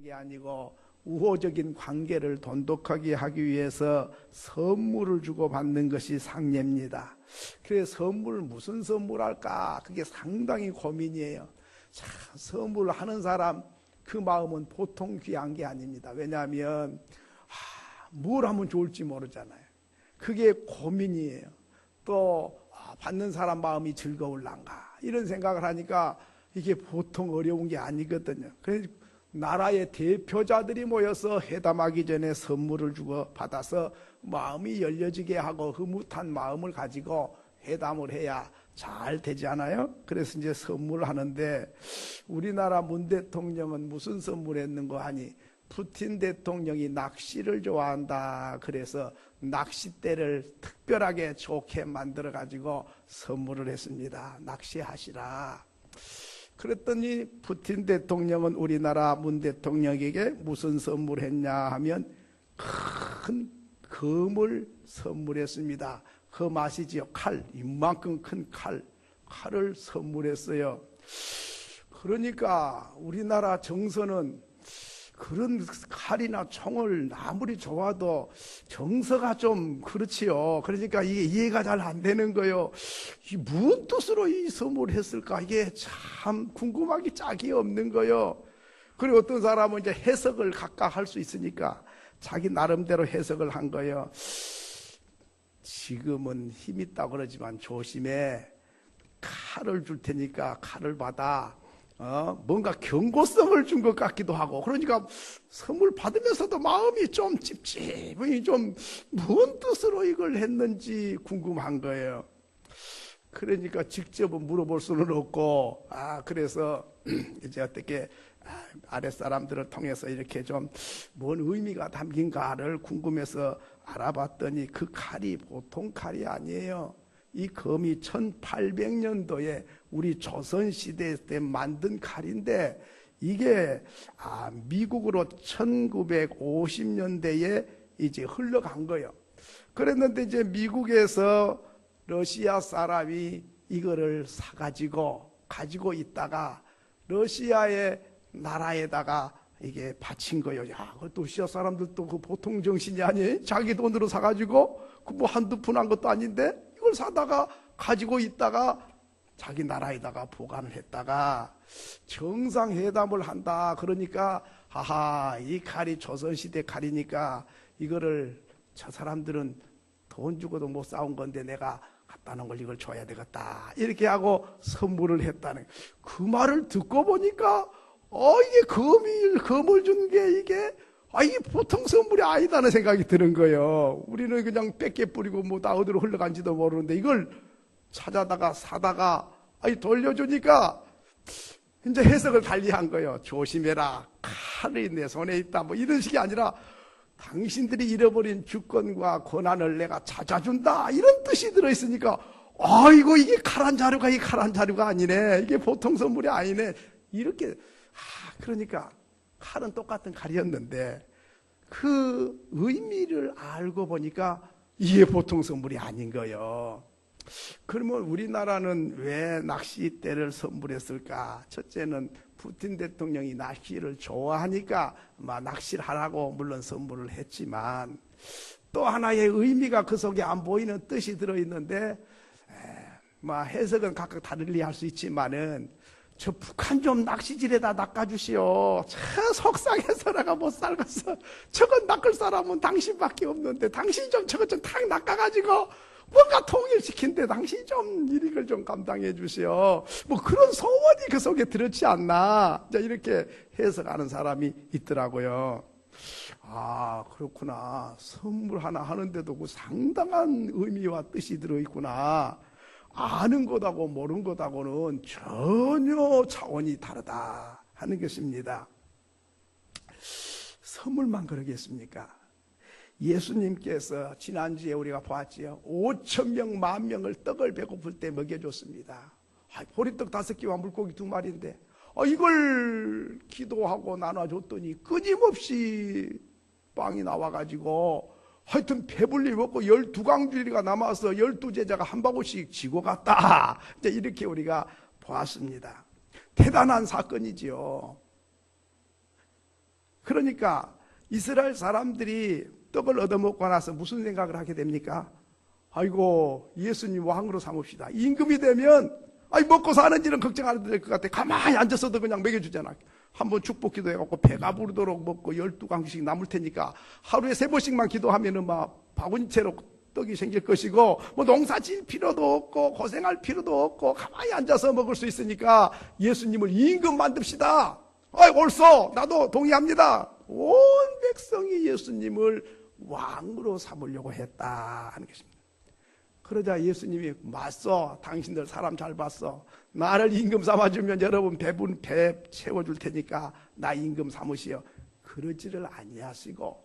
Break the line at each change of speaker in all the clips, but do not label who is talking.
게 아니고 우호적인 관계를 돈독하게 하기 위해서 선물을 주고받는 것이 상례입니다. 그래서 선물 무슨 선물할까? 그게 상당히 고민이에요. 자, 선물을 하는 사람 그 마음은 보통 귀한 게 아닙니다. 왜냐하면 뭘 하면 좋을지 모르잖아요. 그게 고민이에요. 또 받는 사람 마음이 즐거울란가 이런 생각을 하니까 이게 보통 어려운 게 아니거든요. 그래서 나라의 대표자들이 모여서 회담하기 전에 선물을 주고 받아서 마음이 열려지게 하고 흐뭇한 마음을 가지고 회담을 해야 잘 되지 않아요? 그래서 이제 선물을 하는데 우리나라 문 대통령은 무슨 선물했는고 하니 푸틴 대통령이 낚시를 좋아한다. 그래서 낚싯대를 특별하게 좋게 만들어 가지고 선물을 했습니다. 낚시하시라. 그랬더니 푸틴 대통령은 우리나라 문 대통령에게 무슨 선물했냐 하면 큰 검을 선물했습니다. 검 아시지요? 칼, 이만큼 큰 칼을 선물했어요. 그러니까 우리나라 정서는 그런 칼이나 총을 아무리 좋아도 정서가 좀 그렇지요. 그러니까 이게 이해가 잘 안 되는 거예요. 무슨 뜻으로 이 선물을 했을까? 이게 참 궁금하기 짝이 없는 거예요. 그리고 어떤 사람은 이제 해석을 각각 할 수 있으니까 자기 나름대로 해석을 한 거예요. 지금은 힘 있다고 그러지만 조심해. 칼을 줄 테니까 칼을 받아. 뭔가 경고성을 준 것 같기도 하고, 그러니까 선물 받으면서도 마음이 좀 찝찝이 좀 무슨 뜻으로 이걸 했는지 궁금한 거예요. 그러니까 직접은 물어볼 수는 없고, 그래서 이제 어떻게 아랫사람들을 통해서 이렇게 좀 뭔 의미가 담긴가를 궁금해서 알아봤더니 그 칼이 보통 칼이 아니에요. 이 검이 1800년도에 우리 조선시대 때 만든 칼인데 이게 미국으로 1950년대에 이제 흘러간 거예요. 그랬는데 이제 미국에서 러시아 사람이 이거를 가지고 있다가 러시아의 나라에다가 이게 바친 거예요. 야, 그 러시아 사람들도 그 보통 정신이 아니에요. 자기 돈으로 사가지고 그 뭐 한두 푼 한 것도 아닌데 이걸 사다가 가지고 있다가 자기 나라에다가 보관을 했다가 정상회담을 한다. 그러니까 이 칼이 조선시대 칼이니까 이거를 저 사람들은 돈 주고도 못 사온 건데 내가 갖다 놓은 걸 이걸 줘야 되겠다. 이렇게 하고 선물을 했다는 그 말을 듣고 보니까 이게 검을 준 게 이게 보통 선물이 아니다는 생각이 드는 거예요. 우리는 그냥 뺏겨 뿌리고 뭐 다 어디로 흘러간지도 모르는데 이걸 찾아다가 사다가 돌려주니까 이제 해석을 달리한 거예요. 조심해라. 칼이 내 손에 있다. 뭐 이런 식이 아니라 당신들이 잃어버린 주권과 권한을 내가 찾아준다. 이런 뜻이 들어있으니까 이게 칼 한 자루가 아니네. 이게 보통 선물이 아니네. 이렇게 그러니까 칼은 똑같은 칼이었는데 그 의미를 알고 보니까 이게 보통 선물이 아닌 거예요. 그러면 우리나라는 왜 낚싯대를 선물했을까? 첫째는 푸틴 대통령이 낚시를 좋아하니까 낚시를 하라고 물론 선물을 했지만 또 하나의 의미가 그 속에 안 보이는 뜻이 들어있는데 해석은 각각 다르게 할 수 있지만은 저 북한 좀 낚시질에다 낚아주시오. 참 속상해서 내가 못 살겠어. 저건 낚을 사람은 당신밖에 없는데 당신 좀 저것 좀 탁 낚아가지고 뭔가 통일시킨데 당신 좀 이걸 좀 감당해 주시오. 뭐 그런 소원이 그 속에 들었지 않나. 이렇게 해석하는 사람이 있더라고요. 그렇구나. 선물 하나 하는데도 그 상당한 의미와 뜻이 들어있구나. 아는 것하고 모르는 것하고는 전혀 차원이 다르다 하는 것입니다. 선물만 그러겠습니까? 예수님께서 지난주에 우리가 보았지요. 5,000명, 10,000명을 떡을 배고플 때 먹여줬습니다. 보리떡 5개와 물고기 2마리인데 이걸 기도하고 나눠줬더니 끊임없이 빵이 나와가지고 하여튼 배불리 먹고 12강줄이가 남아서 12제자가 한 바구씩 지고 갔다. 이렇게 우리가 보았습니다. 대단한 사건이지요. 그러니까 이스라엘 사람들이 떡을 얻어먹고 나서 무슨 생각을 하게 됩니까? 아이고, 예수님 왕으로 삼읍시다. 임금이 되면 먹고 사는지는 걱정 안 해도 될 것 같아. 가만히 앉아서도 그냥 먹여주잖아. 한번 축복 기도해갖고 배가 부르도록 먹고 12강씩 남을 테니까 하루에 3번씩만 기도하면은 막 바구니채로 떡이 생길 것이고, 뭐 농사 지을 필요도 없고 고생할 필요도 없고 가만히 앉아서 먹을 수 있으니까 예수님을 임금 만듭시다. 옳소, 나도 동의합니다. 온 백성이 예수님을 왕으로 삼으려고 했다 하는 것입니다. 그러자 예수님이 맞소, 당신들 사람 잘 봤어. 나를 임금 삼아주면 여러분 배 채워줄 테니까 나 임금 삼으시오. 그러지를 아니하시고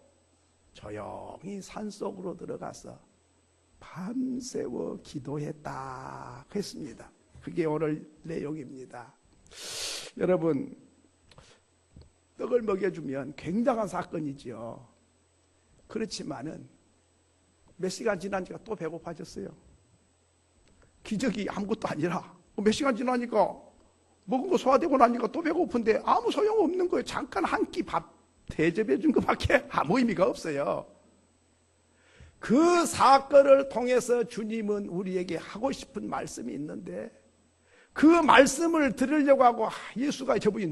조용히 산속으로 들어가서 밤새워 기도했다 했습니다. 그게 오늘 내용입니다. 여러분, 떡을 먹여주면 굉장한 사건이지요. 그렇지만은 몇 시간 지나니까 또 배고파졌어요. 기적이 아무것도 아니라 몇 시간 지나니까 먹은 거 소화되고 나니까 또 배고픈데 아무 소용없는 거예요. 잠깐 한 끼 밥 대접해 준 것밖에 아무 의미가 없어요. 그 사건을 통해서 주님은 우리에게 하고 싶은 말씀이 있는데, 그 말씀을 들으려고 하고 예수가 저분이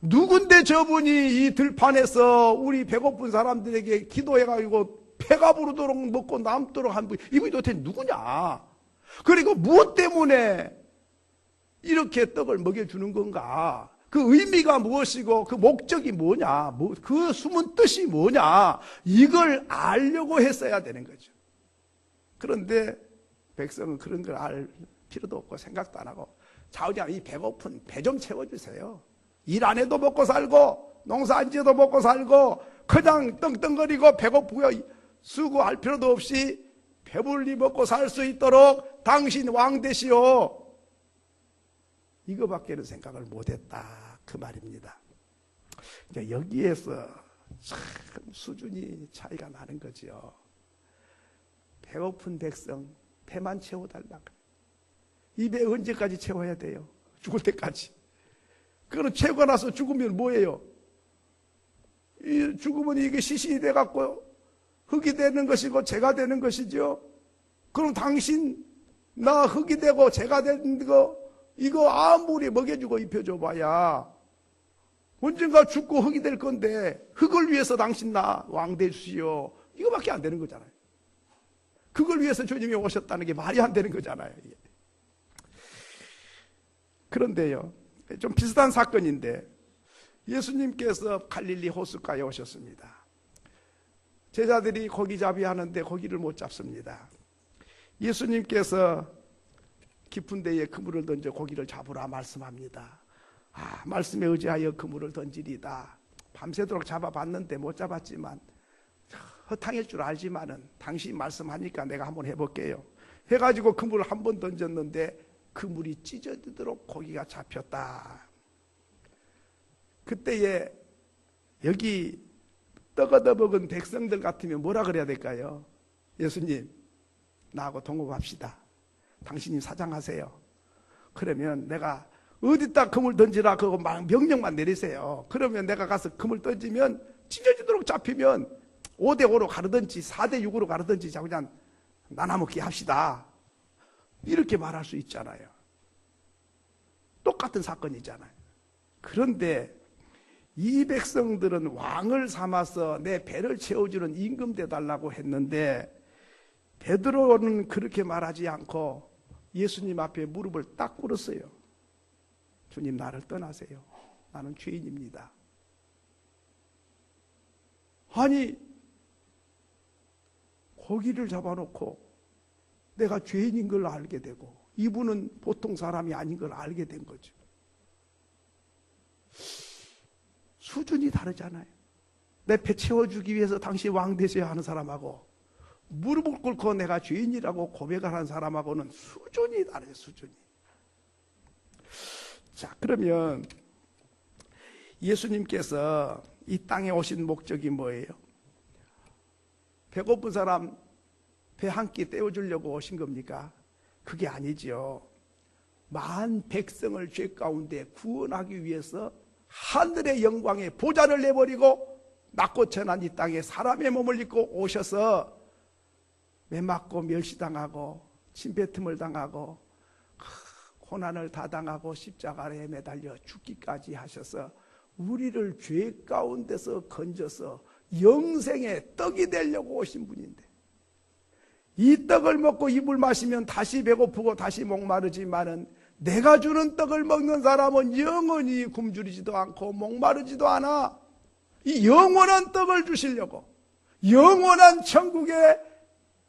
누군데 저분이 이 들판에서 우리 배고픈 사람들에게 기도해가지고 배가 부르도록 먹고 남도록 한 분, 이분이 도대체 누구냐? 그리고 무엇 때문에 이렇게 떡을 먹여주는 건가? 그 의미가 무엇이고 그 목적이 뭐냐? 그 숨은 뜻이 뭐냐? 이걸 알려고 했어야 되는 거죠. 그런데 백성은 그런 걸 알 필요도 없고 생각도 안 하고, 자우지간 이 배고픈 배 좀 채워주세요. 일 안 해도 먹고 살고 농사 안 지어도 먹고 살고 그냥 떵떵거리고 배고프고 수고할 필요도 없이 배불리 먹고 살 수 있도록 당신 왕 되시오. 이거밖에는 생각을 못했다 그 말입니다. 여기에서 참 수준이 차이가 나는 거죠. 배고픈 백성 배만 채워달라. 이 배 언제까지 채워야 돼요? 죽을 때까지. 그거는 채우고 나서 죽으면 뭐예요? 죽으면 이게 시신이 돼갖고 흙이 되는 것이고 재가 되는 것이죠. 그럼 당신 나 흙이 되고 재가 되는 거 이거 아무리 먹여주고 입혀줘 봐야 언젠가 죽고 흙이 될 건데, 흙을 위해서 당신 나 왕 되시오, 이거밖에 안 되는 거잖아요. 그걸 위해서 주님이 오셨다는 게 말이 안 되는 거잖아요. 그런데요, 좀 비슷한 사건인데, 예수님께서 갈릴리 호숫가에 오셨습니다. 제자들이 고기잡이 하는데 고기를 못 잡습니다. 예수님께서 깊은 데에 그물을 던져 고기를 잡으라 말씀합니다. 말씀에 의지하여 그물을 던지리다. 밤새도록 잡아봤는데 못 잡았지만 허탕일 줄 알지만은 당신이 말씀하니까 내가 한번 해볼게요. 해가지고 그물을 한 번 던졌는데 그물이 찢어지도록 고기가 잡혔다. 그때에 여기 떡 얻어먹은 백성들 같으면 뭐라 그래야 될까요? 예수님, 나하고 동업합시다. 당신이 사장하세요. 그러면 내가 어디다 그물 던지라 그거 명령만 내리세요. 그러면 내가 가서 그물 던지면 찢어지도록 잡히면 5대5로 가르든지 4대6으로 가르든지 그냥 나눠먹기 합시다. 이렇게 말할 수 있잖아요. 똑같은 사건이잖아요. 그런데 이 백성들은 왕을 삼아서 내 배를 채워주는 임금 돼달라고 했는데, 베드로는 그렇게 말하지 않고 예수님 앞에 무릎을 딱 꿇었어요. 주님, 나를 떠나세요. 나는 죄인입니다. 아니, 고기를 잡아놓고 내가 죄인인 걸 알게 되고 이분은 보통 사람이 아닌 걸 알게 된 거죠. 수준이 다르잖아요. 내 배 채워주기 위해서 당신 왕 되셔야 하는 사람하고 무릎을 꿇고 내가 죄인이라고 고백하는 사람하고는 수준이 다르죠. 수준이. 자, 그러면 예수님께서 이 땅에 오신 목적이 뭐예요? 배고픈 사람 배 한 끼 떼어주려고 오신 겁니까? 그게 아니죠. 만 백성을 죄 가운데 구원하기 위해서 하늘의 영광의 보좌를 내버리고 낮고 천한 이 땅에 사람의 몸을 입고 오셔서 매맞고 멸시당하고 침뱉음을 당하고 고난을 다 당하고 십자가에 매달려 죽기까지 하셔서 우리를 죄 가운데서 건져서 영생의 떡이 되려고 오신 분인데, 이 떡을 먹고 입을 마시면 다시 배고프고 다시 목마르지만은 내가 주는 떡을 먹는 사람은 영원히 굶주리지도 않고 목마르지도 않아. 이 영원한 떡을 주시려고, 영원한 천국의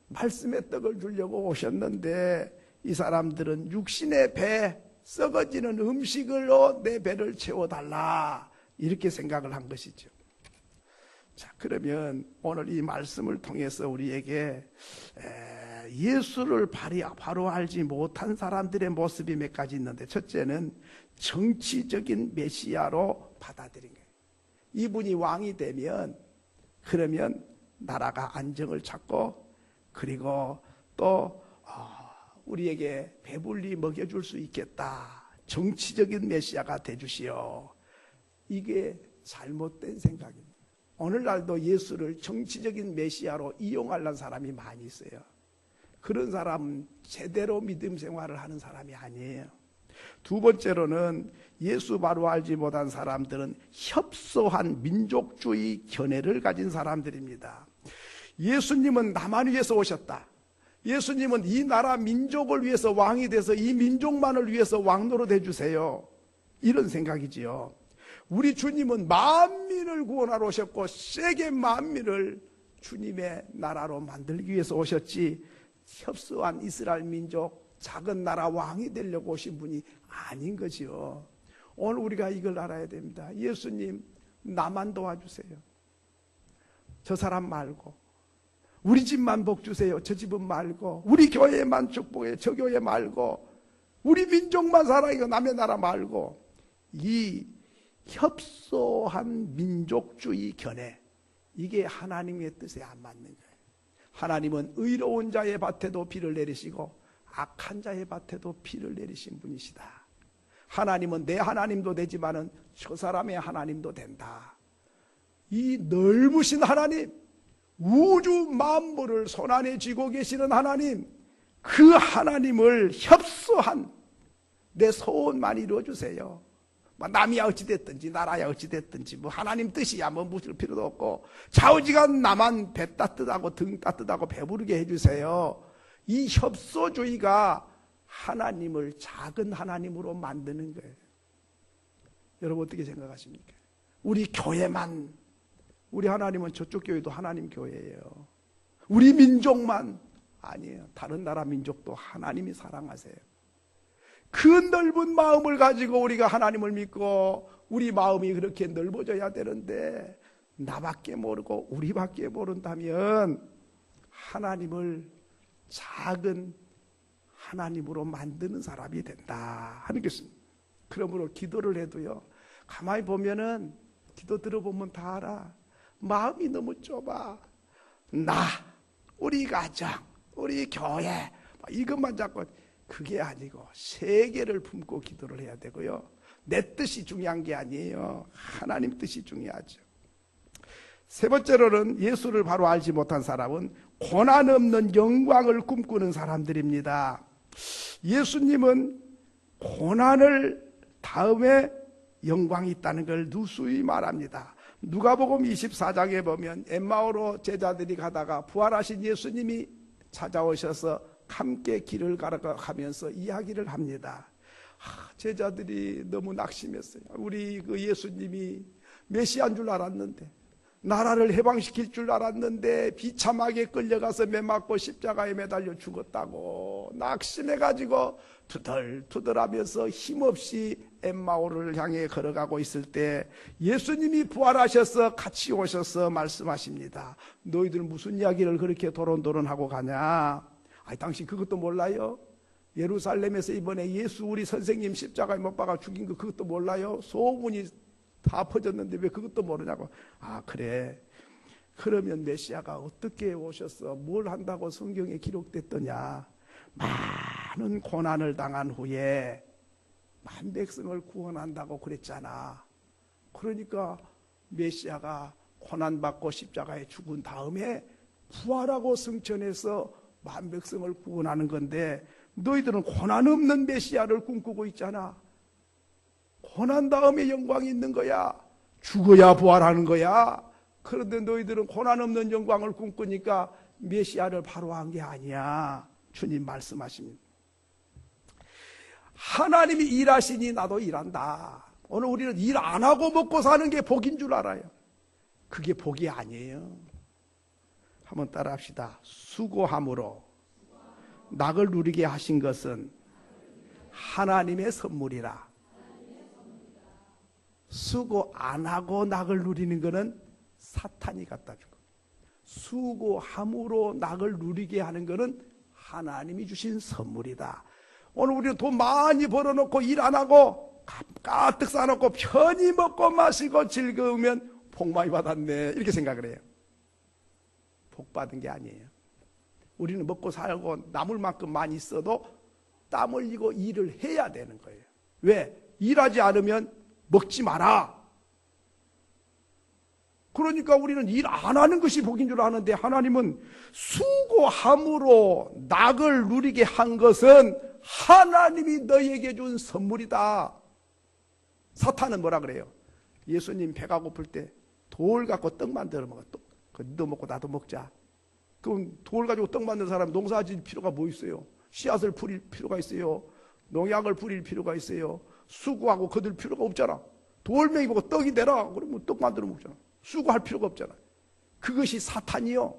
말씀의 떡을 주려고 오셨는데, 이 사람들은 육신의 배, 썩어지는 음식으로 내 배를 채워달라, 이렇게 생각을 한 것이죠. 자, 그러면 오늘 이 말씀을 통해서 우리에게 예수를 바로 알지 못한 사람들의 모습이 몇 가지 있는데, 첫째는 정치적인 메시아로 받아들인 거예요. 이분이 왕이 되면 그러면 나라가 안정을 찾고, 그리고 또 우리에게 배불리 먹여줄 수 있겠다. 정치적인 메시아가 되주시오. 이게 잘못된 생각입니다. 오늘날도 예수를 정치적인 메시아로 이용하려는 사람이 많이 있어요. 그런 사람은 제대로 믿음 생활을 하는 사람이 아니에요. 두 번째로는 예수 바로 알지 못한 사람들은 협소한 민족주의 견해를 가진 사람들입니다. 예수님은 나만 위해서 오셨다. 예수님은 이 나라 민족을 위해서 왕이 돼서 이 민족만을 위해서 왕노릇 해주세요. 이런 생각이지요. 우리 주님은 만민을 구원하러 오셨고 세계 만민을 주님의 나라로 만들기 위해서 오셨지, 협소한 이스라엘 민족 작은 나라 왕이 되려고 오신 분이 아닌 거지요. 오늘 우리가 이걸 알아야 됩니다. 예수님, 나만 도와주세요. 저 사람 말고. 우리 집만 복 주세요. 저 집은 말고. 우리 교회만 축복해요. 저 교회 말고. 우리 민족만 사랑해요. 남의 나라 말고. 이 협소한 민족주의 견해, 이게 하나님의 뜻에 안 맞는 거예요. 하나님은 의로운 자의 밭에도 비를 내리시고 악한 자의 밭에도 비를 내리신 분이시다. 하나님은 내 하나님도 되지만은 저 사람의 하나님도 된다. 이 넓으신 하나님, 우주 만물을 손안에 쥐고 계시는 하나님, 그 하나님을 협소한 내 소원만 이루어주세요. 남이야 어찌됐든지 나라야 어찌됐든지 하나님 뜻이야 묻을 필요도 없고, 좌우지간 나만 배 따뜻하고 등 따뜻하고 배부르게 해주세요. 이 협소주의가 하나님을 작은 하나님으로 만드는 거예요. 여러분 어떻게 생각하십니까? 우리 교회만, 우리 하나님은 저쪽 교회도 하나님 교회예요. 우리 민족만 아니에요. 다른 나라 민족도 하나님이 사랑하세요. 그 넓은 마음을 가지고 우리가 하나님을 믿고 우리 마음이 그렇게 넓어져야 되는데, 나밖에 모르고 우리밖에 모른다면 하나님을 작은 하나님으로 만드는 사람이 된다 하는 것입니다. 그러므로 기도를 해도요, 가만히 보면은 기도 들어보면 다 알아. 마음이 너무 좁아. 우리 가정, 우리 교회 이것만 잡고, 그게 아니고 세계를 품고 기도를 해야 되고요. 내 뜻이 중요한 게 아니에요. 하나님 뜻이 중요하죠. 세 번째로는 예수를 바로 알지 못한 사람은 고난 없는 영광을 꿈꾸는 사람들입니다. 예수님은 고난을 다음에 영광이 있다는 걸 누수히 말합니다. 누가복음 24장에 보면 엠마오로 제자들이 가다가 부활하신 예수님이 찾아오셔서 함께 길을 걸어가면서 이야기를 합니다. 제자들이 너무 낙심했어요. 우리 그 예수님이 메시아인 줄 알았는데, 나라를 해방시킬 줄 알았는데 비참하게 끌려가서 매맞고 십자가에 매달려 죽었다고 낙심해가지고 투덜투덜하면서 힘없이 엠마오를 향해 걸어가고 있을 때 예수님이 부활하셔서 같이 오셔서 말씀하십니다. 너희들 무슨 이야기를 그렇게 도론도론하고 가냐? 당신 그것도 몰라요? 예루살렘에서 이번에 예수 우리 선생님 십자가에 못 박아 죽인 거 그것도 몰라요? 소문이 다 퍼졌는데 왜 그것도 모르냐고. 그래. 그러면 메시아가 어떻게 오셔서 뭘 한다고 성경에 기록됐더냐? 많은 고난을 당한 후에 만 백성을 구원한다고 그랬잖아. 그러니까 메시아가 고난받고 십자가에 죽은 다음에 부활하고 승천해서 만백성을 구원하는 건데, 너희들은 고난 없는 메시아를 꿈꾸고 있잖아. 고난 다음에 영광이 있는 거야. 죽어야 부활하는 거야. 그런데 너희들은 고난 없는 영광을 꿈꾸니까 메시아를 바로 한 게 아니야. 주님 말씀하십니다. 하나님이 일하시니 나도 일한다. 오늘 우리는 일 안 하고 먹고 사는 게 복인 줄 알아요. 그게 복이 아니에요. 한번 따라 합시다. 수고함으로 낙을 누리게 하신 것은 하나님의 선물이라. 수고 안 하고 낙을 누리는 것은 사탄이 갖다 준 거. 수고함으로 낙을 누리게 하는 것은 하나님이 주신 선물이다. 오늘 우리는 돈 많이 벌어놓고 일 안 하고 가득 쌓아놓고 편히 먹고 마시고 즐거우면 복 많이 받았네, 이렇게 생각을 해요. 복 받은 게 아니에요. 우리는 먹고 살고 남을 만큼 많이 있어도 땀 흘리고 일을 해야 되는 거예요. 왜? 일하지 않으면 먹지 마라. 그러니까 우리는 일 안 하는 것이 복인 줄 아는데, 하나님은 수고함으로 낙을 누리게 한 것은 하나님이 너희에게 준 선물이다. 사탄은 뭐라 그래요? 예수님 배가 고플 때 돌 갖고 떡 만들어 먹어. 너 먹고 나도 먹자. 그럼 돌 가지고 떡 만든 사람 농사 지을 필요가 뭐 있어요? 씨앗을 뿌릴 필요가 있어요? 농약을 뿌릴 필요가 있어요? 수고하고 거둘 필요가 없잖아. 돌멩이 보고 떡이 되라 그러면 떡 만들어 먹잖아. 수고할 필요가 없잖아. 그것이 사탄이요.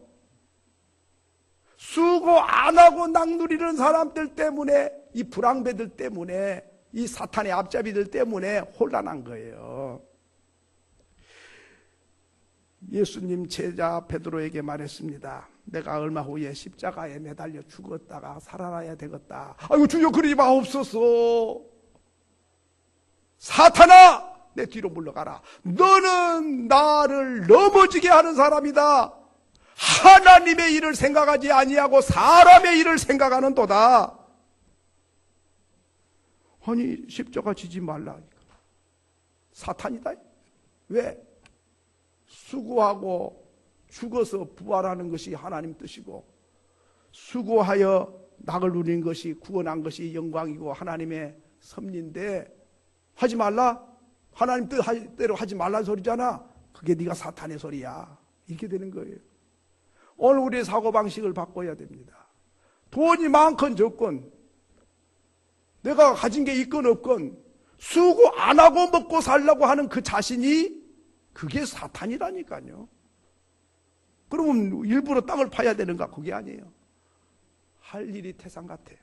수고 안 하고 낙 누리는 사람들 때문에, 이 불황배들 때문에, 이 사탄의 앞잡이들 때문에 혼란한 거예요. 예수님 제자 베드로에게 말했습니다. 내가 얼마 후에 십자가에 매달려 죽었다가 살아나야 되겠다. 아이고 주여 그러지 마옵소서. 사탄아 내 뒤로 물러가라. 너는 나를 넘어지게 하는 사람이다. 하나님의 일을 생각하지 아니하고 사람의 일을 생각하는 도다. 아니 십자가 지지 말라니까. 사탄이다. 왜? 수고하고 죽어서 부활하는 것이 하나님 뜻이고, 수고하여 낙을 누린 것이, 구원한 것이 영광이고 하나님의 섭리인데 하지 말라? 하나님 뜻대로 하지 말라는 소리잖아. 그게 네가 사탄의 소리야. 이렇게 되는 거예요. 오늘 우리의 사고방식을 바꿔야 됩니다. 돈이 많건 적건, 내가 가진 게 있건 없건 수고 안 하고 먹고 살려고 하는 그 자신이, 그게 사탄이라니까요. 그러면 일부러 땅을 파야 되는가? 그게 아니에요. 할 일이 태산 같아요.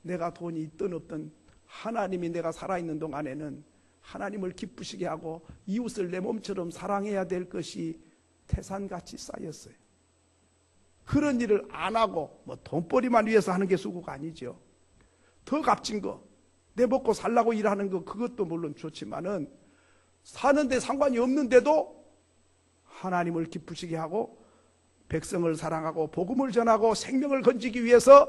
내가 돈이 있든 없든 하나님이 내가 살아있는 동안에는 하나님을 기쁘시게 하고 이웃을 내 몸처럼 사랑해야 될 것이 태산같이 쌓였어요. 그런 일을 안 하고 뭐 돈벌이만 위해서 하는 게 수고가 아니죠. 더 값진 거, 내 먹고 살라고 일하는 거, 그것도 물론 좋지만은 사는데 상관이 없는데도 하나님을 기쁘시게 하고 백성을 사랑하고 복음을 전하고 생명을 건지기 위해서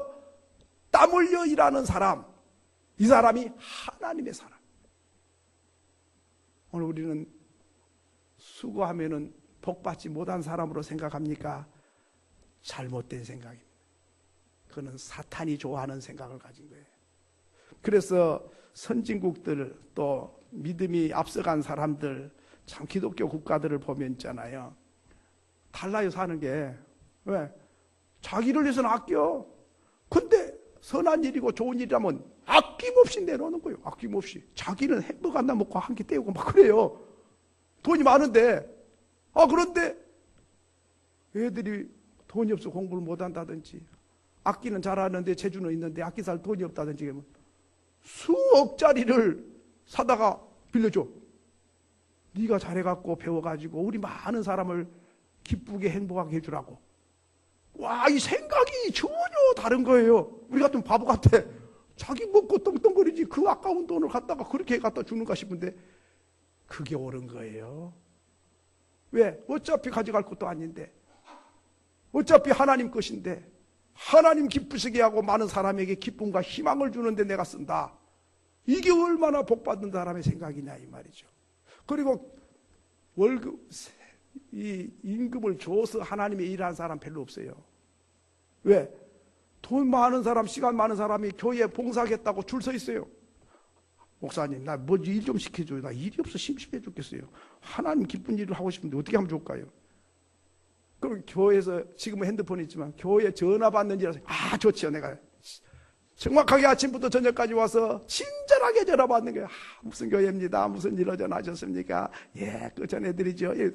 땀 흘려 일하는 사람, 이 사람이 하나님의 사람. 오늘 우리는 수고하면은 복받지 못한 사람으로 생각합니까? 잘못된 생각입니다. 그거는 사탄이 좋아하는 생각을 가진 거예요. 그래서 선진국들, 또 믿음이 앞서간 사람들, 참 기독교 국가들을 보면 있잖아요. 달라요, 사는 게. 왜? 자기를 위해서는 아껴. 근데 선한 일이고 좋은 일이라면 아낌없이 내놓는 거예요. 아낌없이. 자기는 햄버거 하나 먹고 한 끼 때우고 막 그래요. 돈이 많은데. 그런데 애들이 돈이 없어 공부를 못한다든지, 악기는 잘하는데 재주는 있는데 악기 살 돈이 없다든지, 수억짜리를 사다가 빌려줘. 네가 잘해갖고 배워가지고 우리 많은 사람을 기쁘게 행복하게 해주라고. 와, 이 생각이 전혀 다른 거예요. 우리 같은 바보 같아. 자기 먹고 떵떵거리지 그 아까운 돈을 갖다가 그렇게 갖다 주는가 싶은데, 그게 옳은 거예요. 왜? 어차피 가져갈 것도 아닌데, 어차피 하나님 것인데, 하나님 기쁘시게 하고 많은 사람에게 기쁨과 희망을 주는데 내가 쓴다. 이게 얼마나 복받는 사람의 생각이냐 이 말이죠. 그리고 월급, 이 임금을 줘서 하나님의 일하는 사람 별로 없어요. 왜? 돈 많은 사람, 시간 많은 사람이 교회에 봉사하겠다고 줄 서 있어요. 목사님, 나 뭐 일 좀 시켜줘요. 나 일이 없어 심심해 죽겠어요. 하나님 기쁜 일을 하고 싶은데 어떻게 하면 좋을까요? 그럼 교회에서 지금은 핸드폰이 있지만 교회에 전화 받는 일이라서 좋지요. 내가 정확하게 아침부터 저녁까지 와서 친절하게 전화 받는 거예요. 무슨 교회입니다. 무슨 일로 전화하셨습니까? 예, 그 전해드리죠. 예.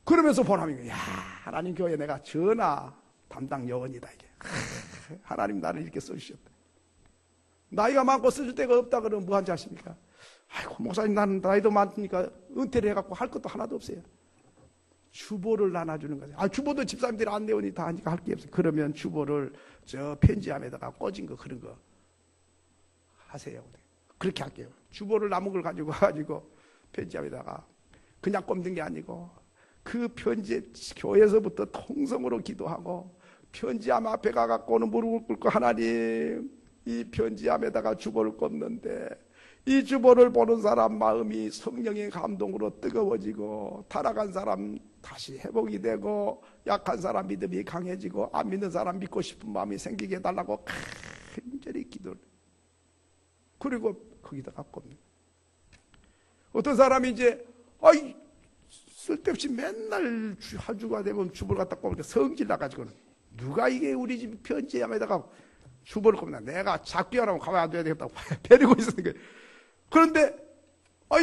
그러면서 보람인 거예요. 야, 하나님 교회 내가 전화 담당 요원이다 이게. 하나님 나를 이렇게 써주셨다. 나이가 많고 써줄 데가 없다 그러면 뭐한지 아십니까? 아이고 목사님 나는 나이도 많으니까 은퇴를 해갖고 할 것도 하나도 없어요. 주보를 나눠주는 거죠. 주보도 집사님들이 안 내오니 다 하니까 할 게 없어요. 그러면 주보를 저 편지함에다가 꽂은 거 그런 거 하세요. 그렇게 할게요. 주보를 남은 걸 가지고 편지함에다가 그냥 꼽는 게 아니고 그 편지 교회에서부터 통성으로 기도하고 편지함 앞에 가갖고는 무릎을 꿇고 하나님 이 편지함에다가 주보를 꼽는데 이 주보를 보는 사람 마음이 성령의 감동으로 뜨거워지고 타락한 사람 다시 회복이 되고 약한 사람 믿음이 강해지고 안 믿는 사람 믿고 싶은 마음이 생기게 해달라고 간절히 기도를 그리고 거기다가 꼽니다. 어떤 사람이 이제 쓸데없이 맨날 한 주가 되면 주보를 갖다 꼽는데 성질 나가지고는 누가 이게 우리 집 편지함에다가 주보를 꼽나 내가 작게 하라고 가만히 안 둬야 되겠다고 베리고 있었는 거예요. 그런데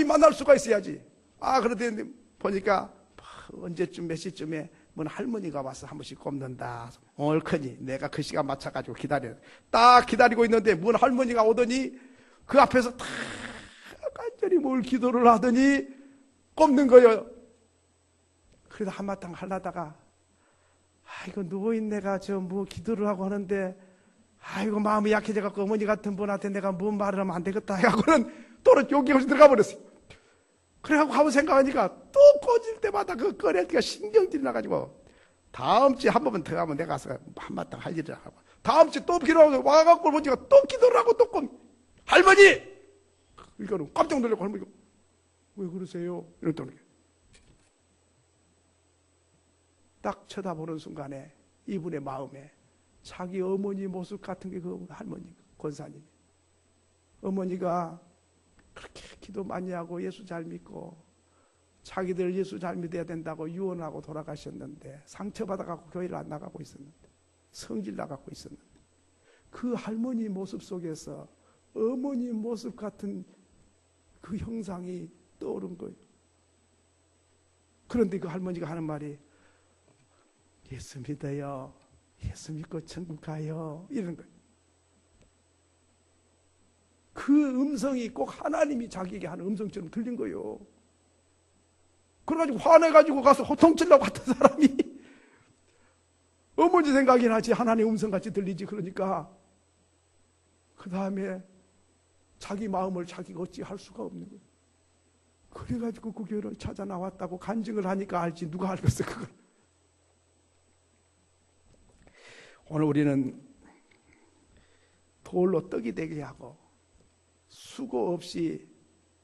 만날 수가 있어야지. 그런데 보니까 언제쯤 몇 시쯤에 뭐 할머니가 와서 한 번씩 꼽는다. 얼큰이 내가 그 시간 맞춰가지고 딱 기다리고 있는데 뭔 할머니가 오더니 그 앞에서 다 간절히 뭘 기도를 하더니 꼽는 거예요. 그래도 한바탕 하려다가 이거 누워있는 내가 뭐 기도를 하고 하는데 마음이 약해져갖고 어머니 같은 분한테 내가 뭔 말을 하면 안 되겠다 해갖고는 또는 용기 없이 들어가 버렸어요. 그래갖고 한번 생각하니까 또 꽂을 때마다 그 꺼낼 때가 신경질이 나가지고 다음 주에 한 번만 더 하면 내가 가서 한바탕 할 일을 하고 다음 주에 또 기도하고 와갖고 보니까 또 기도를 하고 또 할머니! 이거는 깜짝 놀라고 할머니가 왜 그러세요? 이랬더니 딱 쳐다보는 순간에 이분의 마음에 자기 어머니 모습 같은 게 그 할머니 권사님 어머니가 그렇게 기도 많이 하고 예수 잘 믿고 자기들 예수 잘 믿어야 된다고 유언하고 돌아가셨는데 상처받아갖고 교회를 안 나가고 있었는데 성질 나가고 있었는데 그 할머니 모습 속에서 어머니 모습 같은 그 형상이 떠오른 거예요. 그런데 그 할머니가 하는 말이 예수 믿어요. 예수 믿고 천국 가요. 이런 거예요. 그 음성이 꼭 하나님이 자기에게 하는 음성처럼 들린 거예요. 그래가지고 화내가지고 가서 호통치려고 했던 사람이 어머니 생각이 나지 하나님 음성같이 들리지. 그러니까 그 다음에 자기 마음을 자기가 어찌 할 수가 없는 거예요. 그래가지고 그 교회를 찾아 나왔다고 간증을 하니까 알지 누가 알겠어 그걸. 오늘 우리는 돌로 떡이 되게 하고 수고 없이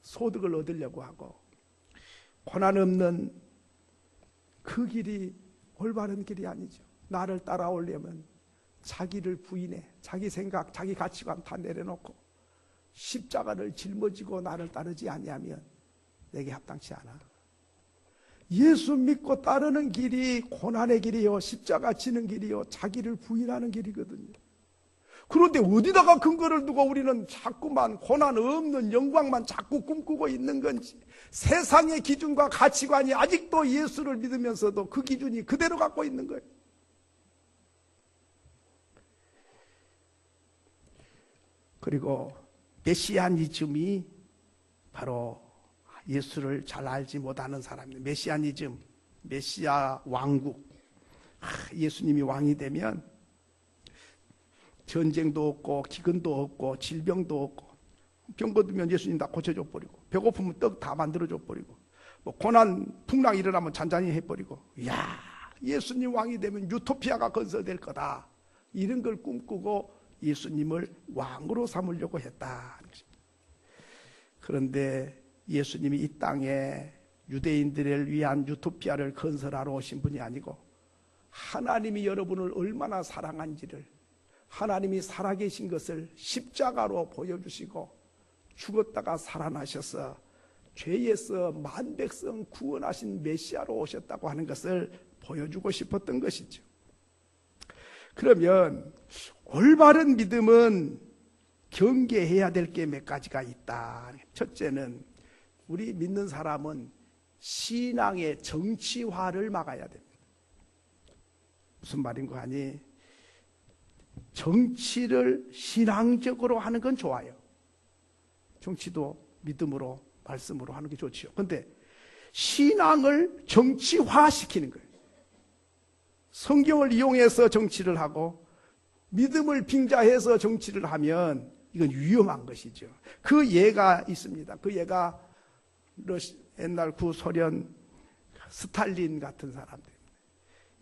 소득을 얻으려고 하고 고난 없는 그 길이 올바른 길이 아니죠. 나를 따라오려면 자기를 부인해 자기 생각 자기 가치관 다 내려놓고 십자가를 짊어지고 나를 따르지 아니하면 내게 합당치 않아. 예수 믿고 따르는 길이 고난의 길이요 십자가 지는 길이요 자기를 부인하는 길이거든요. 그런데 어디다가 근거를 두고 우리는 자꾸만 고난 없는 영광만 자꾸 꿈꾸고 있는 건지 세상의 기준과 가치관이 아직도 예수를 믿으면서도 그 기준이 그대로 갖고 있는 거예요. 그리고 메시아니즘이 바로 예수를 잘 알지 못하는 사람입니다. 메시아니즘, 메시아 왕국. 예수님이 왕이 되면 전쟁도 없고 기근도 없고 질병도 없고 병 거두면 예수님 다 고쳐줘 버리고 배고프면 떡 다 만들어줘 버리고 뭐 고난 풍랑 일어나면 잔잔히 해버리고 이야 예수님 왕이 되면 유토피아가 건설될 거다. 이런 걸 꿈꾸고 예수님을 왕으로 삼으려고 했다. 그런데 예수님이 이 땅에 유대인들을 위한 유토피아를 건설하러 오신 분이 아니고 하나님이 여러분을 얼마나 사랑한지를, 하나님이 살아계신 것을 십자가로 보여주시고 죽었다가 살아나셔서 죄에서 만백성 구원하신 메시아로 오셨다고 하는 것을 보여주고 싶었던 것이죠. 그러면 올바른 믿음은 경계해야 될 게 몇 가지가 있다. 첫째는 우리 믿는 사람은 신앙의 정치화를 막아야 됩니다. 무슨 말인 거 아니? 정치를 신앙적으로 하는 건 좋아요. 정치도 믿음으로 말씀으로 하는 게 좋지요. 그런데 신앙을 정치화시키는 거예요. 성경을 이용해서 정치를 하고 믿음을 빙자해서 정치를 하면 이건 위험한 것이죠. 그 예가 있습니다. 그 예가 옛날 구소련 스탈린 같은 사람들.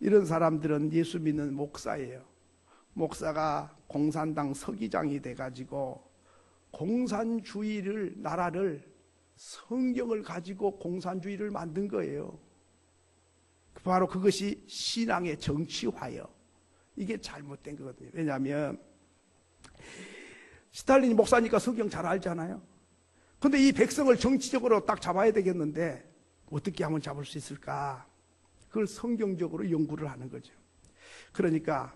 이런 사람들은 예수 믿는 목사예요. 목사가 공산당 서기장이 돼가지고 공산주의를, 나라를, 성경을 가지고 공산주의를 만든 거예요. 바로 그것이 신앙의 정치화예요. 이게 잘못된 거거든요. 왜냐하면 스탈린이 목사니까 성경 잘 알잖아요. 그런데 이 백성을 정치적으로 딱 잡아야 되겠는데 어떻게 하면 잡을 수 있을까? 그걸 성경적으로 연구를 하는 거죠. 그러니까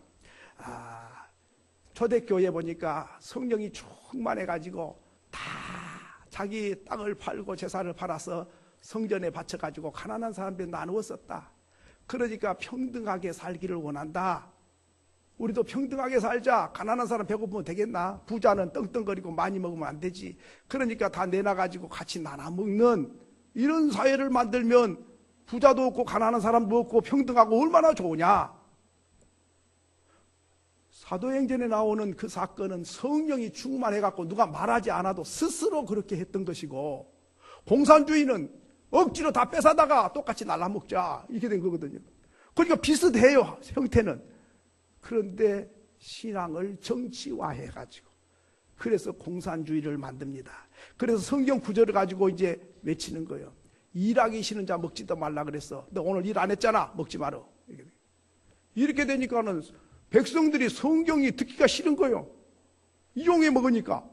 초대교회 보니까 성령이 충만해가지고 다 자기 땅을 팔고 재산을 팔아서 성전에 바쳐가지고 가난한 사람들이 나누어 썼다. 그러니까 평등하게 살기를 원한다. 우리도 평등하게 살자. 가난한 사람 배고프면 되겠나? 부자는 떵떵거리고 많이 먹으면 안 되지. 그러니까 다 내놔가지고 같이 나눠 먹는 이런 사회를 만들면 부자도 없고 가난한 사람도 없고 평등하고 얼마나 좋으냐. 사도행전에 나오는 그 사건은 성령이 충만해갖고 누가 말하지 않아도 스스로 그렇게 했던 것이고, 공산주의는 억지로 다 뺏어다가 똑같이 날라먹자 이렇게 된 거거든요. 그러니까 비슷해요, 형태는. 그런데 신앙을 정치화해가지고 그래서 공산주의를 만듭니다. 그래서 성경 구절을 가지고 이제 외치는 거예요. 일하기 싫은 자 먹지도 말라 그랬어. 너 오늘 일 안 했잖아, 먹지 마라. 이렇게 되니까는 백성들이 성경이 듣기가 싫은 거예요. 이용해 먹으니까.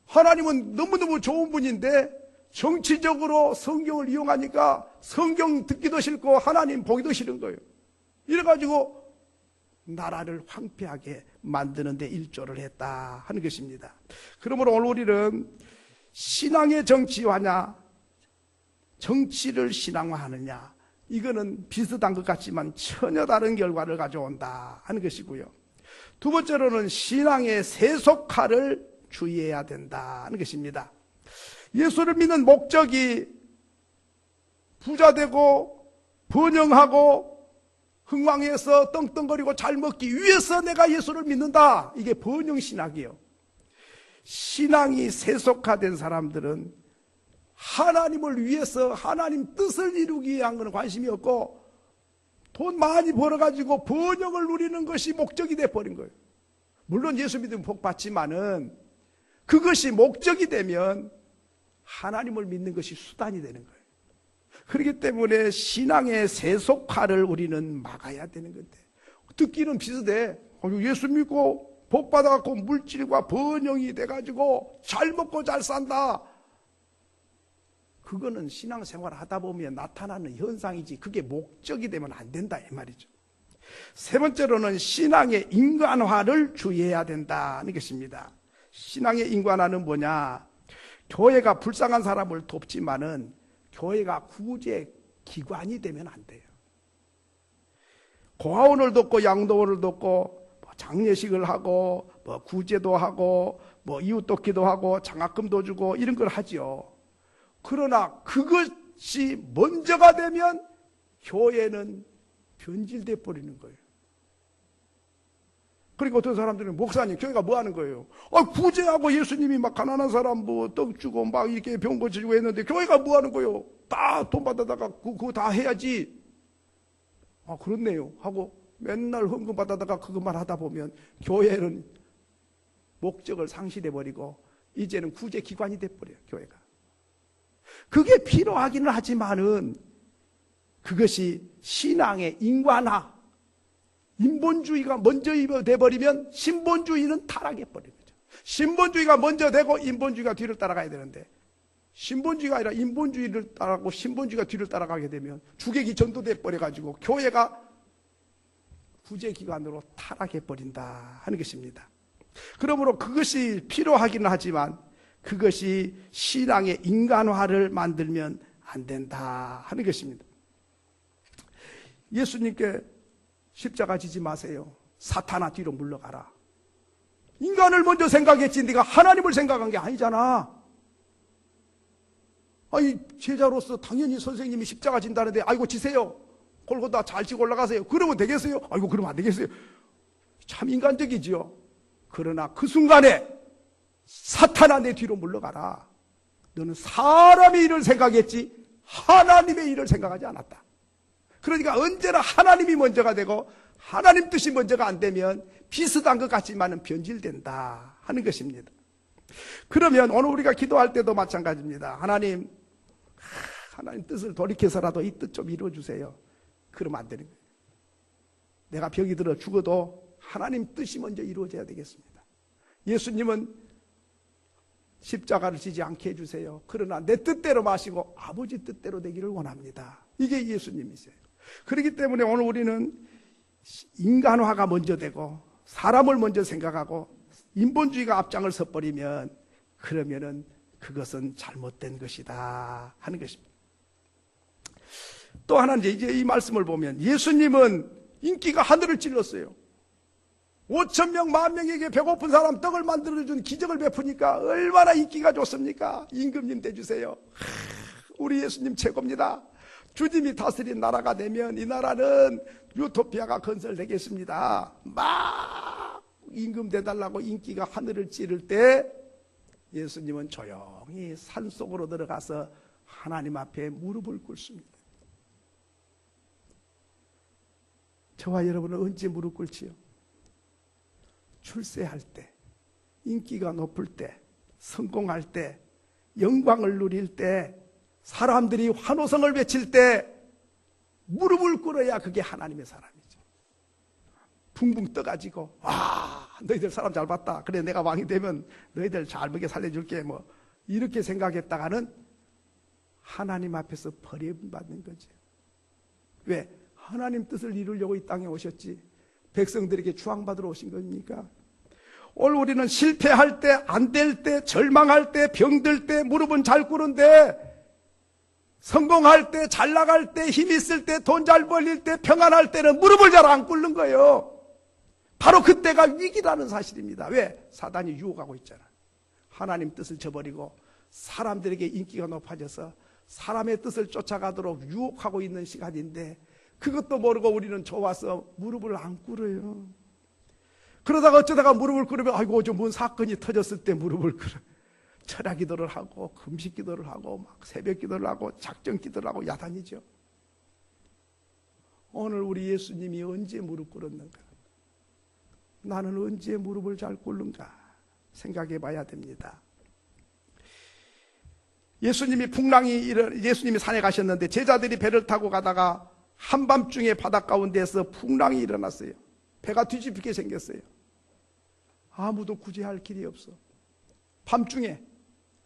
하나님은 너무너무 좋은 분인데 정치적으로 성경을 이용하니까 성경 듣기도 싫고 하나님 보기도 싫은 거예요. 이래가지고 나라를 황폐하게 만드는 데 일조를 했다 하는 것입니다. 그러므로 오늘 우리는 신앙의 정치화냐, 정치를 신앙화하느냐, 이거는 비슷한 것 같지만 전혀 다른 결과를 가져온다 하는 것이고요. 두 번째로는 신앙의 세속화를 주의해야 된다 하는 것입니다. 예수를 믿는 목적이 부자되고 번영하고 흥왕해서 떵떵거리고 잘 먹기 위해서 내가 예수를 믿는다. 이게 번영신학이에요. 신앙이 세속화된 사람들은 하나님을 위해서 하나님 뜻을 이루기 위한 것은 관심이 없고 돈 많이 벌어가지고 번영을 누리는 것이 목적이 돼버린 거예요. 물론 예수 믿으면 복 받지만은 그것이 목적이 되면 하나님을 믿는 것이 수단이 되는 거예요. 그렇기 때문에 신앙의 세속화를 우리는 막아야 되는 건데, 듣기는 비슷해. 예수 믿고 복 받아갖고 물질과 번영이 돼가지고 잘 먹고 잘 산다. 그거는 신앙생활을 하다 보면 나타나는 현상이지 그게 목적이 되면 안 된다 이 말이죠. 세 번째로는 신앙의 인간화를 주의해야 된다는 것입니다. 신앙의 인간화는 뭐냐? 교회가 불쌍한 사람을 돕지만은 교회가 구제 기관이 되면 안 돼요. 고아원을 돕고 양도원을 돕고 장례식을 하고 구제도 하고 이웃 돕기도 하고 장학금도 주고 이런 걸 하죠. 그러나 그것이 먼저가 되면 교회는 변질돼 버리는 거예요. 그러니까 어떤 사람들은 목사님 교회가 뭐 하는 거예요? 구제하고 예수님이 막 가난한 사람 떡 주고 막 이렇게 병 고쳐주고 했는데 교회가 뭐 하는 거예요? 다 돈 받아다가 그거 다 해야지. 그렇네요 하고 맨날 헌금 받아다가 그것만 하다 보면 교회는 목적을 상실해 버리고 이제는 구제 기관이 돼 버려요. 교회가 그게 필요하기는 하지만은 그것이 신앙의 인간화, 인본주의가 먼저 돼버리면 신본주의는 타락해버리는 거죠. 신본주의가 먼저 되고 인본주의가 뒤를 따라가야 되는데, 신본주의가 아니라 인본주의를 따라가고 신본주의가 뒤를 따라가게 되면 주객이 전도돼 버려가지고 교회가 구제기관으로 타락해버린다 하는 것입니다. 그러므로 그것이 필요하기는 하지만 그것이 신앙의 인간화를 만들면 안 된다 하는 것입니다. 예수님께 십자가 지지 마세요. 사탄아 뒤로 물러가라. 인간을 먼저 생각했지 네가 하나님을 생각한 게 아니잖아. 아니 제자로서 당연히 선생님이 십자가 진다는데 아이고 지세요. 골고다 잘 지고 올라가세요. 그러면 되겠어요? 아이고 그러면 안 되겠어요. 참 인간적이지요. 그러나 그 순간에 사탄아 내 뒤로 물러가라. 너는 사람의 일을 생각했지 하나님의 일을 생각하지 않았다. 그러니까 언제나 하나님이 먼저가 되고 하나님 뜻이 먼저가 안 되면 비슷한 것 같지만은 변질된다 하는 것입니다. 그러면 오늘 우리가 기도할 때도 마찬가지입니다. 하나님 뜻을 돌이켜서라도 이 뜻 좀 이루어주세요. 그러면 안 되는 거예요. 내가 병이 들어 죽어도 하나님 뜻이 먼저 이루어져야 되겠습니다. 예수님은 십자가를 지지 않게 해주세요. 그러나 내 뜻대로 마시고 아버지 뜻대로 되기를 원합니다. 이게 예수님이세요. 그렇기 때문에 오늘 우리는 인간화가 먼저 되고 사람을 먼저 생각하고 인본주의가 앞장을 서버리면 그러면은 그것은 잘못된 것이다 하는 것입니다. 또 하나는 이제 이 말씀을 보면 예수님은 인기가 하늘을 찔렀어요. 5,000명, 10,000명에게 배고픈 사람 떡을 만들어준 기적을 베푸니까 얼마나 인기가 좋습니까? 임금님 대주세요. 우리 예수님 최고입니다. 주님이 다스린 나라가 되면 이 나라는 유토피아가 건설되겠습니다. 막 임금 대달라고 인기가 하늘을 찌를 때 예수님은 조용히 산속으로 들어가서 하나님 앞에 무릎을 꿇습니다. 저와 여러분은 언제 무릎 꿇지요? 출세할 때, 인기가 높을 때, 성공할 때, 영광을 누릴 때, 사람들이 환호성을 외칠 때 무릎을 꿇어야 그게 하나님의 사람이죠. 붕붕 떠가지고 와 너희들 사람 잘 봤다. 그래 내가 왕이 되면 너희들 잘 먹여 살려줄게 뭐 이렇게 생각했다가는 하나님 앞에서 버림받는 거죠. 왜? 하나님 뜻을 이루려고 이 땅에 오셨지 백성들에게 추앙받으러 오신 겁니까? 오늘 우리는 실패할 때, 안 될 때, 절망할 때, 병들 때 무릎은 잘 꿇은데 성공할 때, 잘 나갈 때, 힘 있을 때, 돈 잘 벌릴 때, 평안할 때는 무릎을 잘 안 꿇는 거예요. 바로 그때가 위기라는 사실입니다. 왜? 사단이 유혹하고 있잖아. 하나님 뜻을 저버리고 사람들에게 인기가 높아져서 사람의 뜻을 쫓아가도록 유혹하고 있는 시간인데 그것도 모르고 우리는 좋아서 무릎을 안 꿇어요. 그러다가 어쩌다가 무릎을 꿇으면 아이고 저 뭔 사건이 터졌을 때 무릎을 꿇어. 철야 기도를 하고 금식 기도를 하고 막 새벽 기도를 하고 작정 기도를 하고 야단이죠. 오늘 우리 예수님이 언제 무릎 꿇었는가? 나는 언제 무릎을 잘 꿇는가? 생각해 봐야 됩니다. 예수님이 산에 가셨는데 제자들이 배를 타고 가다가 한밤중에 바다 가운데에서 풍랑이 일어났어요. 배가 뒤집히게 생겼어요. 아무도 구제할 길이 없어. 밤중에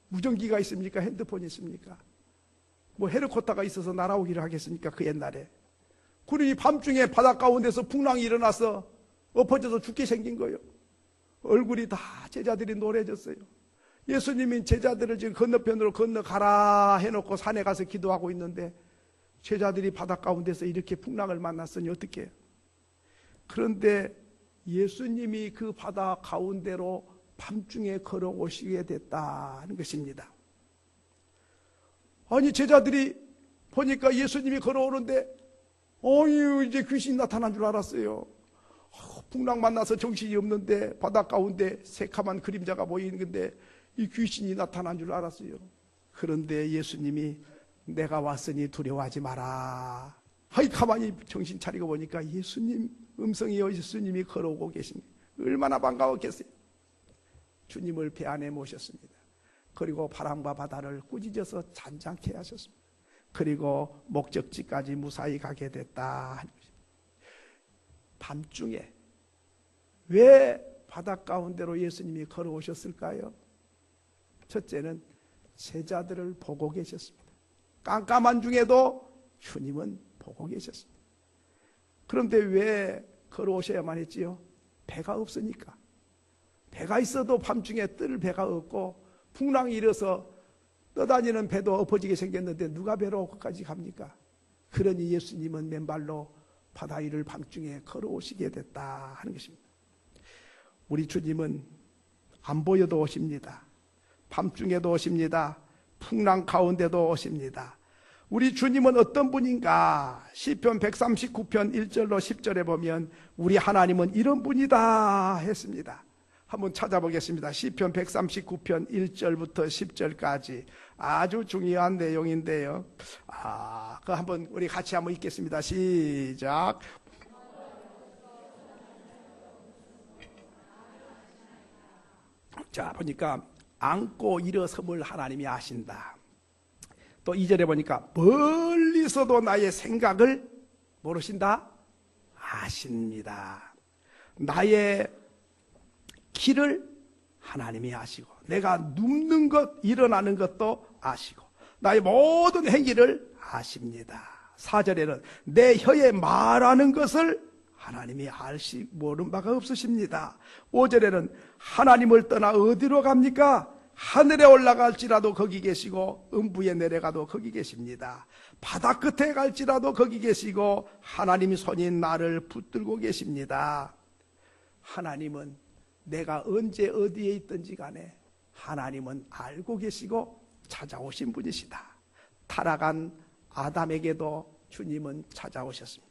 무전기가 있습니까? 핸드폰이 있습니까? 뭐 헬리콥터가 있어서 날아오기를 하겠습니까? 그 옛날에. 그러니 밤중에 바다 가운데서 풍랑이 일어나서 엎어져서 죽게 생긴 거예요. 얼굴이 다 제자들이 노래졌어요. 예수님이 제자들을 지금 건너편으로 건너가라 해놓고 산에 가서 기도하고 있는데 제자들이 바다 가운데서 이렇게 풍랑을 만났으니 어떻게 해요? 그런데 예수님이 그 바다 가운데로 밤중에 걸어오시게 됐다는 것입니다. 아니 제자들이 보니까 예수님이 걸어오는데 어휴 이제 귀신이 나타난 줄 알았어요. 풍랑 만나서 정신이 없는데 바다 가운데 새카만 그림자가 보이는데 이 귀신이 나타난 줄 알았어요. 그런데 예수님이 내가 왔으니 두려워하지 마라. 하이 가만히 정신 차리고 보니까 예수님 음성이 예수님이 걸어오고 계십니다. 얼마나 반가웠겠어요. 주님을 배 안에 모셨습니다. 그리고 바람과 바다를 꾸짖어서 잔잔케 하셨습니다. 그리고 목적지까지 무사히 가게 됐다. 밤중에 왜 바다 가운데로 예수님이 걸어오셨을까요? 첫째는 제자들을 보고 계셨습니다. 깜깜한 중에도 주님은 보고 계셨습니다. 그런데 왜 걸어오셔야만 했지요? 배가 없으니까. 배가 있어도 밤중에 뜰 배가 없고 풍랑이 일어서 떠다니는 배도 엎어지게 생겼는데 누가 배로 거기까지 갑니까? 그러니 예수님은 맨발로 바다 위를 밤중에 걸어오시게 됐다 하는 것입니다. 우리 주님은 안 보여도 오십니다. 밤중에도 오십니다. 풍랑 가운데도 오십니다. 우리 주님은 어떤 분인가? 시편 139편 1절로 10절에 보면 우리 하나님은 이런 분이다 했습니다. 한번 찾아보겠습니다. 시편 139편 1절부터 10절까지 아주 중요한 내용인데요. 그 한번 우리 같이 한번 읽겠습니다. 시작. 자, 보니까 안고 일어섬을 하나님이 아신다. 또 2절에 보니까 멀리서도 나의 생각을 모르신다? 아십니다. 나의 길을 하나님이 아시고 내가 눕는 것, 일어나는 것도 아시고 나의 모든 행위를 아십니다. 4절에는 내 혀에 말하는 것을 하나님이 모르는 바가 없으십니다. 5절에는 하나님을 떠나 어디로 갑니까? 하늘에 올라갈지라도 거기 계시고 음부에 내려가도 거기 계십니다. 바다 끝에 갈지라도 거기 계시고 하나님이 손이 나를 붙들고 계십니다. 하나님은 내가 언제 어디에 있든지 간에 하나님은 알고 계시고 찾아오신 분이시다. 타락한 아담에게도 주님은 찾아오셨습니다.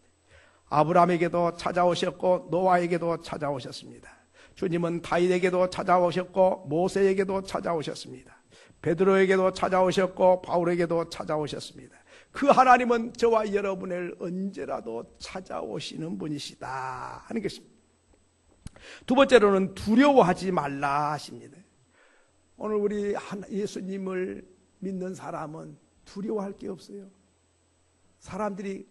아브라함에게도 찾아오셨고 노아에게도 찾아오셨습니다. 주님은 다윗에게도 찾아오셨고 모세에게도 찾아오셨습니다. 베드로에게도 찾아오셨고 바울에게도 찾아오셨습니다. 그 하나님은 저와 여러분을 언제라도 찾아오시는 분이시다 하는 것입니다. 두 번째로는 두려워하지 말라 하십니다. 오늘 우리 예수님을 믿는 사람은 두려워할 게 없어요. 사람들이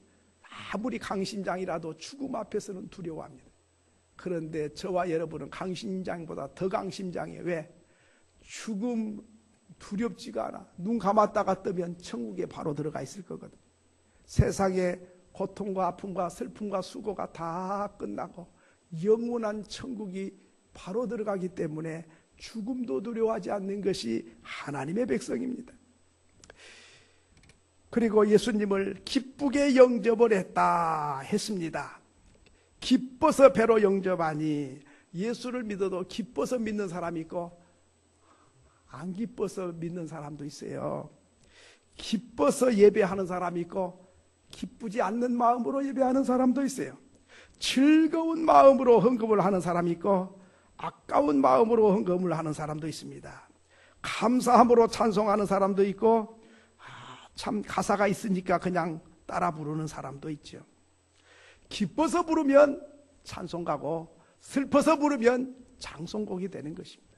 아무리 강심장이라도 죽음 앞에서는 두려워합니다. 그런데 저와 여러분은 강심장보다 더 강심장이에요. 왜? 죽음 두렵지가 않아. 눈 감았다가 뜨면 천국에 바로 들어가 있을 거거든. 세상의 고통과 아픔과 슬픔과 수고가 다 끝나고 영원한 천국이 바로 들어가기 때문에 죽음도 두려워하지 않는 것이 하나님의 백성입니다. 그리고 예수님을 기쁘게 영접을 했습니다. 기뻐서 배로 영접하니 예수를 믿어도 기뻐서 믿는 사람이 있고 안 기뻐서 믿는 사람도 있어요. 기뻐서 예배하는 사람이 있고 기쁘지 않는 마음으로 예배하는 사람도 있어요. 즐거운 마음으로 헌금을 하는 사람이 있고 아까운 마음으로 헌금을 하는 사람도 있습니다. 감사함으로 찬송하는 사람도 있고 참 가사가 있으니까 그냥 따라 부르는 사람도 있죠. 기뻐서 부르면 찬송가고 슬퍼서 부르면 장송곡이 되는 것입니다.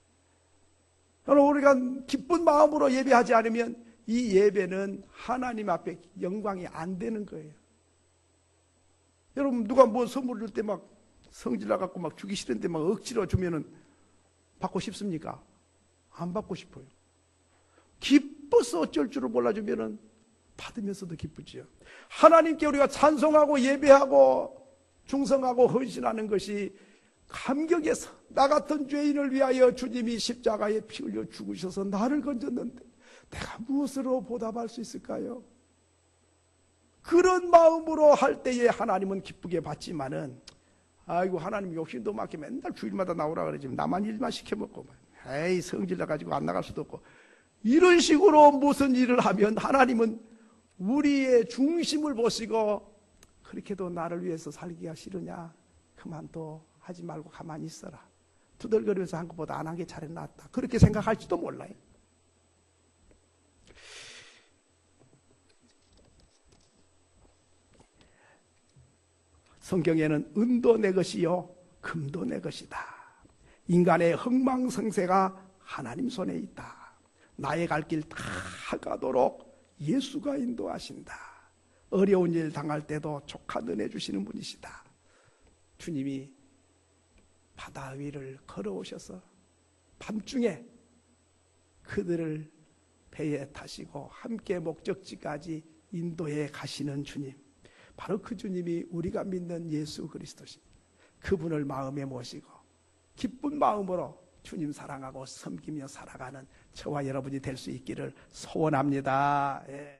여러분, 우리가 기쁜 마음으로 예배하지 않으면 이 예배는 하나님 앞에 영광이 안 되는 거예요. 여러분, 누가 뭐 선물 줄 때 막 성질나 갖고 막 주기 싫은데 막 억지로 주면은 받고 싶습니까? 안 받고 싶어요. 기뻐서 어쩔 줄을 몰라주면은 받으면서도 기쁘지요. 하나님께 우리가 찬송하고 예배하고 충성하고 헌신하는 것이 감격해서 나 같은 죄인을 위하여 주님이 십자가에 피 흘려 죽으셔서 나를 건졌는데 내가 무엇으로 보답할 수 있을까요? 그런 마음으로 할 때에 하나님은 기쁘게 받지만은 아이고 하나님 욕심도 많게 맨날 주일마다 나오라 그러지 나만 일만 시켜먹고 에이 성질 나가지고 안 나갈 수도 없고 이런 식으로 무슨 일을 하면 하나님은 우리의 중심을 보시고 그렇게도 나를 위해서 살기가 싫으냐? 그만둬 하지 말고 가만히 있어라. 투덜거리면서 한 것보다 안 한 게 차라리 낫다. 그렇게 생각할지도 몰라요. 성경에는 은도 내 것이요 금도 내 것이다. 인간의 흥망성쇠가 하나님 손에 있다. 나의 갈 길 다 가도록 예수가 인도하신다. 어려운 일 당할 때도 족한 은혜 주시는 분이시다. 주님이 바다 위를 걸어오셔서 밤중에 그들을 배에 타시고 함께 목적지까지 인도해 가시는 주님, 바로 그 주님이 우리가 믿는 예수 그리스도십니다. 그분을 마음에 모시고 기쁜 마음으로 주님 사랑하고 섬기며 살아가는 저와 여러분이 될 수 있기를 소원합니다. 예.